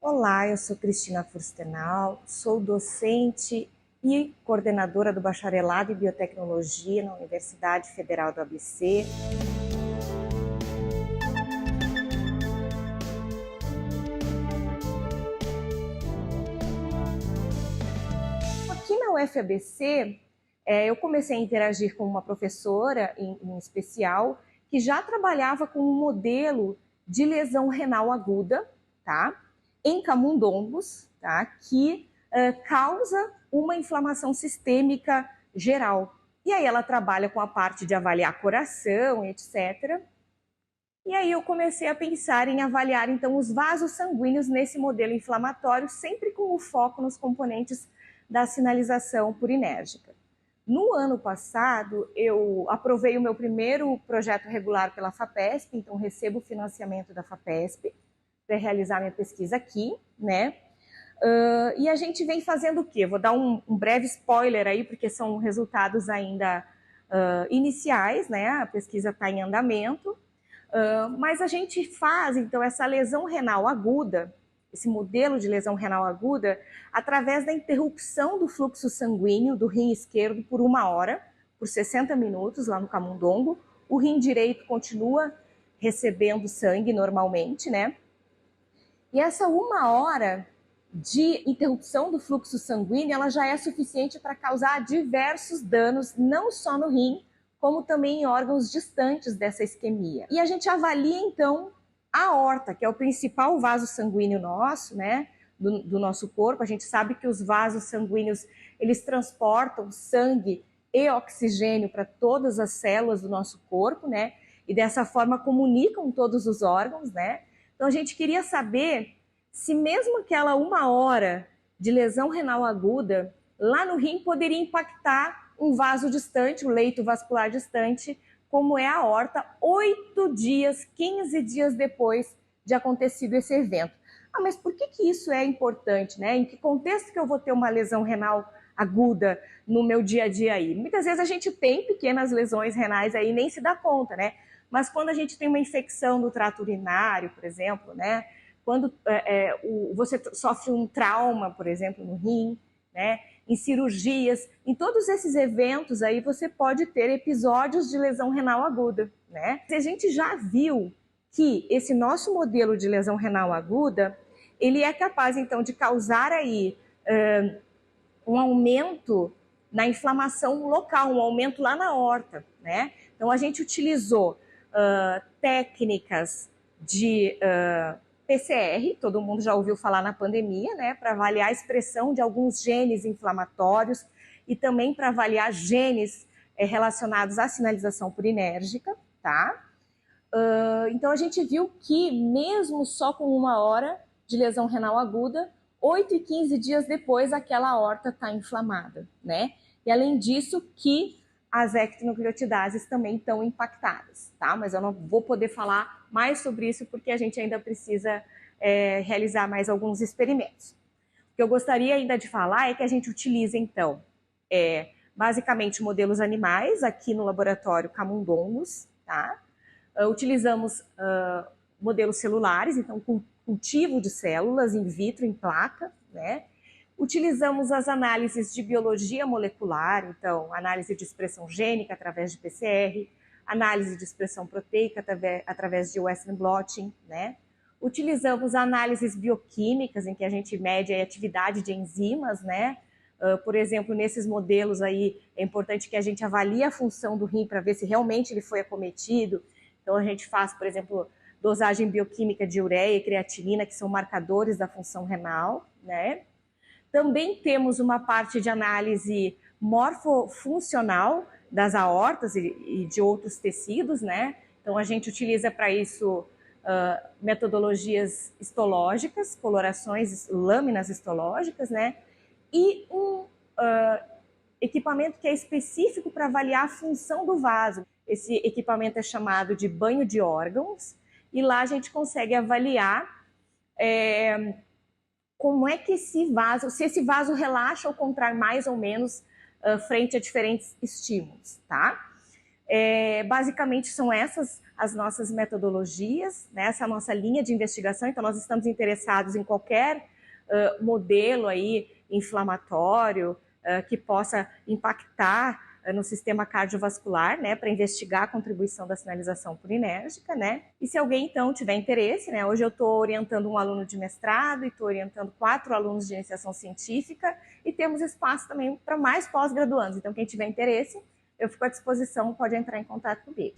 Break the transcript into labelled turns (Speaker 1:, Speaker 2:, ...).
Speaker 1: Olá, eu sou Cristina Furstenau, sou docente e coordenadora do Bacharelado em Biotecnologia na Universidade Federal do ABC. Aqui na UFABC, eu comecei a interagir com uma professora em especial que já trabalhava com um modelo de lesão renal aguda, tá? Em camundongos, tá? Que causa uma inflamação sistêmica geral. E aí ela trabalha com a parte de avaliar coração, etc. E aí eu comecei a pensar em avaliar então os vasos sanguíneos nesse modelo inflamatório, sempre com o foco nos componentes da sinalização purinérgica. No ano passado, eu aprovei o meu primeiro projeto regular pela FAPESP, então recebo financiamento da FAPESP para realizar minha pesquisa aqui, né? E a gente vem fazendo o quê? Vou dar um breve spoiler aí, porque são resultados ainda iniciais, né? A pesquisa está em andamento, mas a gente faz, então, essa lesão renal aguda, esse modelo de lesão renal aguda, através da interrupção do fluxo sanguíneo do rim esquerdo por 1 hora, por 60 minutos, lá no camundongo. O rim direito continua recebendo sangue normalmente, né? E essa 1 hora de interrupção do fluxo sanguíneo, ela já é suficiente para causar diversos danos, não só no rim, como também em órgãos distantes dessa isquemia. E a gente avalia, então, a aorta, que é o principal vaso sanguíneo nosso, né, do nosso corpo. A gente sabe que os vasos sanguíneos, eles transportam sangue e oxigênio para todas as células do nosso corpo, né, e dessa forma comunicam todos os órgãos, né. Então a gente queria saber se mesmo aquela 1 hora de lesão renal aguda lá no rim poderia impactar um vaso distante, um leito vascular distante, como é a aorta, 8 dias, 15 dias depois de acontecido esse evento. Mas por que isso é importante, né? Em que contexto que eu vou ter uma lesão renal aguda no meu dia a dia aí? Muitas vezes a gente tem pequenas lesões renais aí e nem se dá conta, né? Mas quando a gente tem uma infecção do trato urinário, por exemplo, né? Quando você sofre um trauma, por exemplo, no rim, né? Em cirurgias, em todos esses eventos aí você pode ter episódios de lesão renal aguda, né? A gente já viu que esse nosso modelo de lesão renal aguda, ele é capaz então de causar aí um aumento na inflamação local, um aumento lá na aorta, né? Então a gente utilizou técnicas de PCR, todo mundo já ouviu falar na pandemia, né, para avaliar a expressão de alguns genes inflamatórios e também para avaliar genes relacionados à sinalização purinérgica, tá? Então a gente viu que mesmo só com 1 hora de lesão renal aguda, 8 e 15 dias depois aquela aorta está inflamada, né? E além disso que as ectinonucleotidases também estão impactadas, tá? Mas eu não vou poder falar mais sobre isso porque a gente ainda precisa realizar mais alguns experimentos. O que eu gostaria ainda de falar é que a gente utiliza, então, basicamente modelos animais aqui no laboratório Camundongos, tá? Utilizamos modelos celulares, então cultivo de células in vitro, em placa, né? Utilizamos as análises de biologia molecular, então análise de expressão gênica através de PCR, análise de expressão proteica através de Western blotting, né? Utilizamos análises bioquímicas, em que a gente mede a atividade de enzimas, né? Por exemplo, nesses modelos aí, é importante que a gente avalie a função do rim para ver se realmente ele foi acometido. Então a gente faz, por exemplo, dosagem bioquímica de ureia e creatinina, que são marcadores da função renal, né? Também temos uma parte de análise morfofuncional das aortas e de outros tecidos, né? Então a gente utiliza para isso metodologias histológicas, colorações, lâminas histológicas, né? E um equipamento que é específico para avaliar a função do vaso. Esse equipamento é chamado de banho de órgãos, e lá a gente consegue avaliar como é que esse vaso, se esse vaso relaxa ou contrai mais ou menos frente a diferentes estímulos, tá? Basicamente são essas as nossas metodologias, né? Essa é a nossa linha de investigação. Então nós estamos interessados em qualquer modelo aí inflamatório que possa impactar no sistema cardiovascular, né, para investigar a contribuição da sinalização purinérgica, né? E se alguém então tiver interesse, né, hoje eu estou orientando um aluno de mestrado e estou orientando 4 alunos de iniciação científica e temos espaço também para mais pós-graduandos. Então quem tiver interesse, eu fico à disposição, pode entrar em contato comigo.